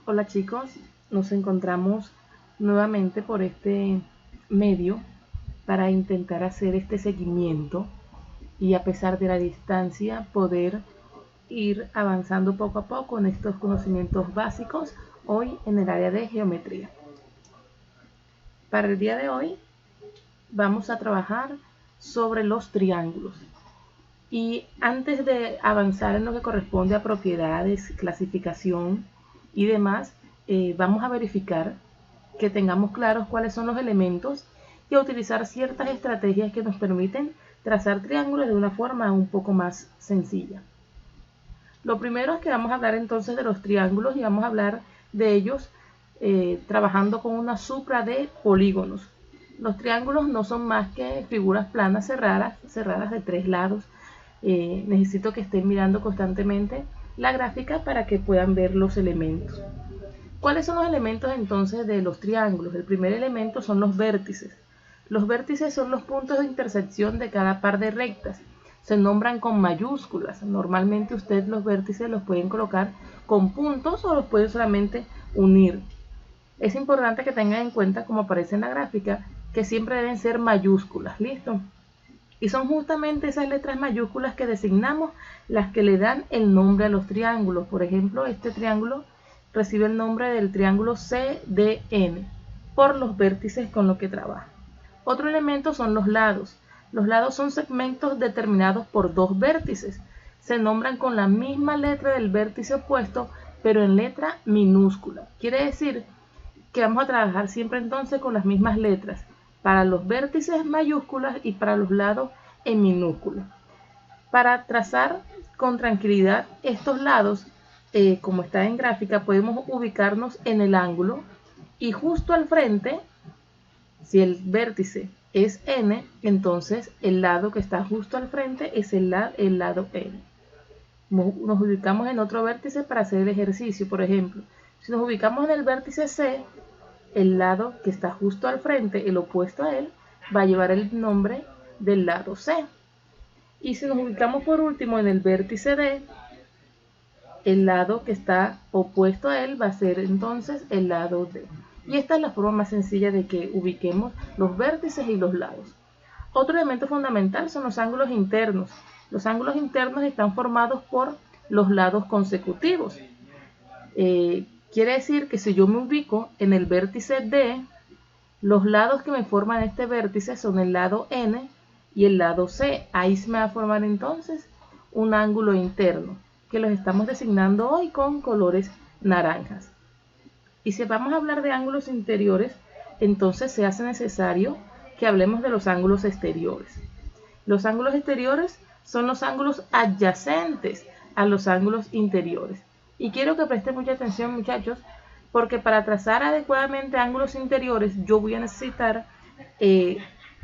Hola chicos, nos encontramos nuevamente por este medio para intentar hacer este seguimiento y a pesar de la distancia poder ir avanzando poco a poco en estos conocimientos básicos hoy en el área de geometría. Para el día de hoy vamos a trabajar sobre los triángulos. Y antes de avanzar en lo que corresponde a propiedades, clasificación y demás, vamos a verificar que tengamos claros cuáles son los elementos y a utilizar ciertas estrategias que nos permiten trazar triángulos de una forma un poco más sencilla. Lo primero es que vamos a hablar entonces de los triángulos y vamos a hablar de ellos trabajando con una supra de polígonos. Los triángulos no son más que figuras planas cerradas de tres lados. Necesito que estén mirando constantemente la gráfica para que puedan ver los elementos. ¿Cuáles son los elementos entonces de los triángulos? El primer elemento son los vértices. Los vértices son los puntos de intersección de cada par de rectas. Se nombran con mayúsculas. Normalmente ustedes los vértices los pueden colocar con puntos o los pueden solamente unir. Es importante que tengan en cuenta, como aparece en la gráfica, que siempre deben ser mayúsculas. ¿Listo? Y son justamente esas letras mayúsculas que designamos las que le dan el nombre a los triángulos. Por ejemplo, este triángulo recibe el nombre del triángulo CDN por los vértices con los que trabaja. Otro elemento son los lados. Los lados son segmentos determinados por dos vértices. Se nombran con la misma letra del vértice opuesto, pero en letra minúscula. Quiere decir que vamos a trabajar siempre entonces con las mismas letras. Para los vértices mayúsculas y para los lados en minúsculas. Para trazar con tranquilidad estos lados, como está en gráfica, podemos ubicarnos en el ángulo y justo al frente, si el vértice es N, entonces el lado que está justo al frente es el lado N. Nos ubicamos en otro vértice para hacer el ejercicio, por ejemplo. Si nos ubicamos en el vértice C, el lado que está justo al frente, el opuesto a él, va a llevar el nombre del lado C. Y si nos ubicamos por último en el vértice D, el lado que está opuesto a él va a ser entonces el lado D. Y esta es la forma más sencilla de que ubiquemos los vértices y los lados. Otro elemento fundamental son los ángulos internos. Los ángulos internos están formados por los lados consecutivos. Quiere decir que si yo me ubico en el vértice D, los lados que me forman este vértice son el lado N y el lado C. Ahí se me va a formar entonces un ángulo interno, que los estamos designando hoy con colores naranjas. Y si vamos a hablar de ángulos interiores, entonces se hace necesario que hablemos de los ángulos exteriores. Los ángulos exteriores son los ángulos adyacentes a los ángulos interiores. Y quiero que presten mucha atención, muchachos, porque para trazar adecuadamente ángulos interiores yo voy a necesitar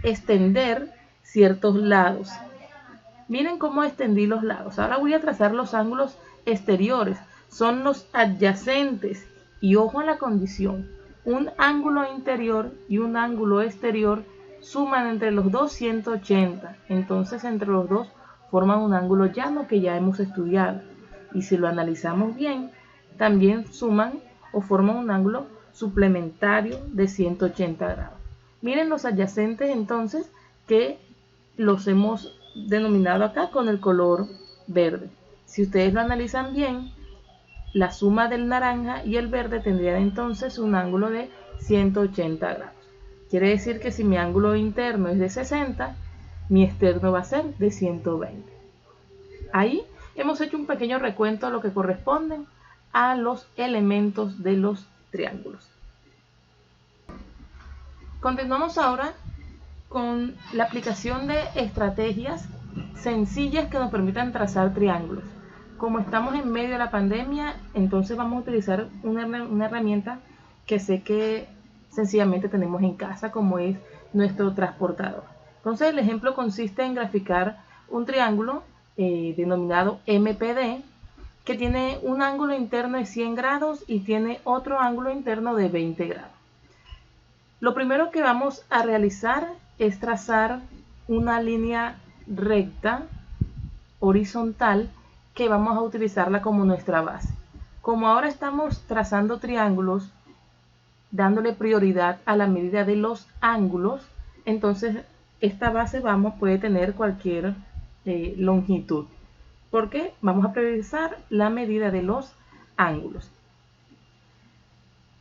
extender ciertos lados. Miren cómo extendí los lados. Ahora voy a trazar los ángulos exteriores. Son los adyacentes. Y ojo a la condición. Un ángulo interior y un ángulo exterior suman entre los dos 180. Entonces entre los dos forman un ángulo llano que ya hemos estudiado. Y si lo analizamos bien, también suman o forman un ángulo suplementario de 180 grados. Miren los adyacentes entonces que los hemos denominado acá con el color verde. Si ustedes lo analizan bien, la suma del naranja y el verde tendría entonces un ángulo de 180 grados. Quiere decir que si mi ángulo interno es de 60, mi externo va a ser de 120. Ahí hemos hecho un pequeño recuento a lo que corresponden a los elementos de los triángulos. Continuamos ahora con la aplicación de estrategias sencillas que nos permitan trazar triángulos. Como estamos en medio de la pandemia, entonces vamos a utilizar una herramienta que sé que sencillamente tenemos en casa, como es nuestro transportador. Entonces el ejemplo consiste en graficar un triángulo denominado MPD, que tiene un ángulo interno de 100 grados y tiene otro ángulo interno de 20 grados. Lo primero que vamos a realizar es trazar una línea recta, horizontal, que vamos a utilizarla como nuestra base. Como ahora estamos trazando triángulos, dándole prioridad a la medida de los ángulos, entonces esta base puede tener cualquier longitud, porque vamos a priorizar la medida de los ángulos.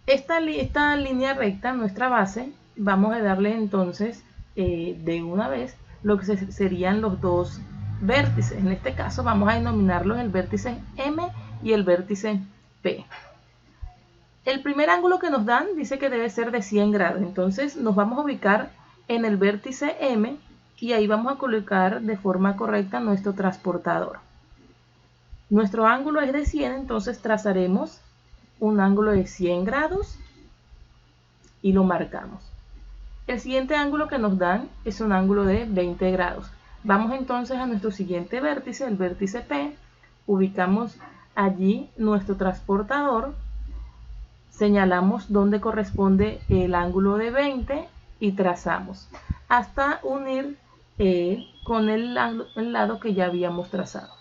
Esta línea recta, nuestra base, vamos a darle entonces de una vez lo que serían los dos vértices. En este caso vamos a denominarlos el vértice M y el vértice P. El primer ángulo que nos dan dice que debe ser de 100 grados, entonces nos vamos a ubicar en el vértice M y ahí vamos a colocar de forma correcta nuestro transportador. Nuestro ángulo es de 100, entonces trazaremos un ángulo de 100 grados y lo marcamos. El siguiente ángulo que nos dan es un ángulo de 20 grados. Vamos entonces a nuestro siguiente vértice, el vértice P, ubicamos allí nuestro transportador, señalamos donde corresponde el ángulo de 20 y trazamos hasta unir con el lado que ya habíamos trazado.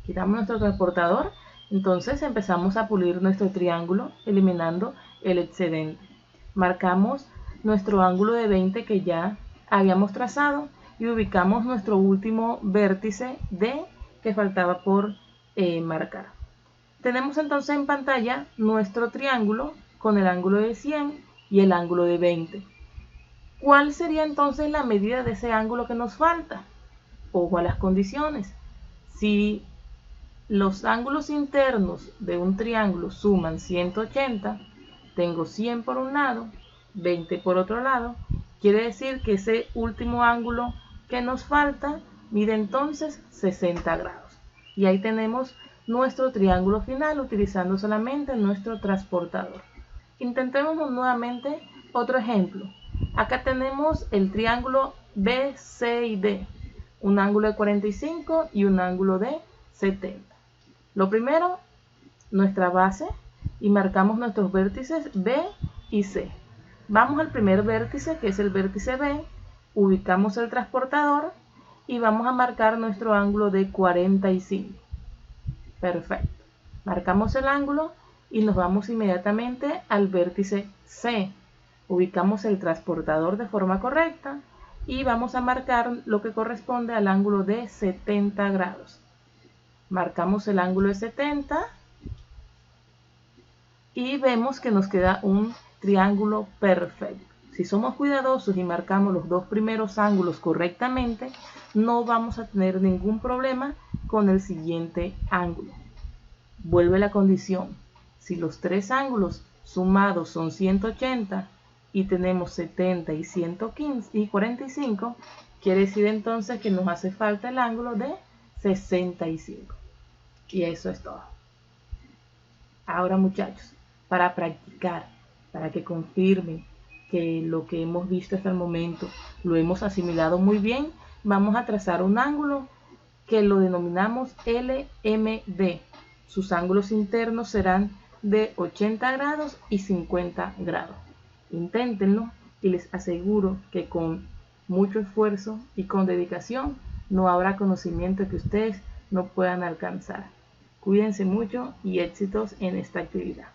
Quitamos nuestro transportador, entonces empezamos a pulir nuestro triángulo eliminando el excedente. Marcamos nuestro ángulo de 20 que ya habíamos trazado y ubicamos nuestro último vértice D que faltaba por marcar. Tenemos entonces en pantalla nuestro triángulo con el ángulo de 100 y el ángulo de 20. ¿Cuál sería entonces la medida de ese ángulo que nos falta? Ojo a las condiciones. Si los ángulos internos de un triángulo suman 180, tengo 100 por un lado, 20 por otro lado, quiere decir que ese último ángulo que nos falta mide entonces 60 grados. Y ahí tenemos nuestro triángulo final utilizando solamente nuestro transportador. Intentemos nuevamente otro ejemplo. Acá tenemos el triángulo B, C y D, un ángulo de 45 y un ángulo de 70. Lo primero, nuestra base y marcamos nuestros vértices B y C. Vamos al primer vértice, que es el vértice B, ubicamos el transportador y vamos a marcar nuestro ángulo de 45. Perfecto. Marcamos el ángulo y nos vamos inmediatamente al vértice C. Ubicamos el transportador de forma correcta y vamos a marcar lo que corresponde al ángulo de 70 grados. Marcamos el ángulo de 70 y vemos que nos queda un triángulo perfecto. Si somos cuidadosos y marcamos los dos primeros ángulos correctamente, no vamos a tener ningún problema con el siguiente ángulo. Vuelve la condición. Si los tres ángulos sumados son 180 y tenemos 70 y 115 y 45, quiere decir entonces que nos hace falta el ángulo de 65. Y eso es todo. Ahora, muchachos, para practicar, para que confirmen que lo que hemos visto hasta el momento lo hemos asimilado muy bien, vamos a trazar un ángulo que lo denominamos LMD. Sus ángulos internos serán de 80 grados y 50 grados. Inténtenlo y les aseguro que con mucho esfuerzo y con dedicación no habrá conocimiento que ustedes no puedan alcanzar. Cuídense mucho y éxitos en esta actividad.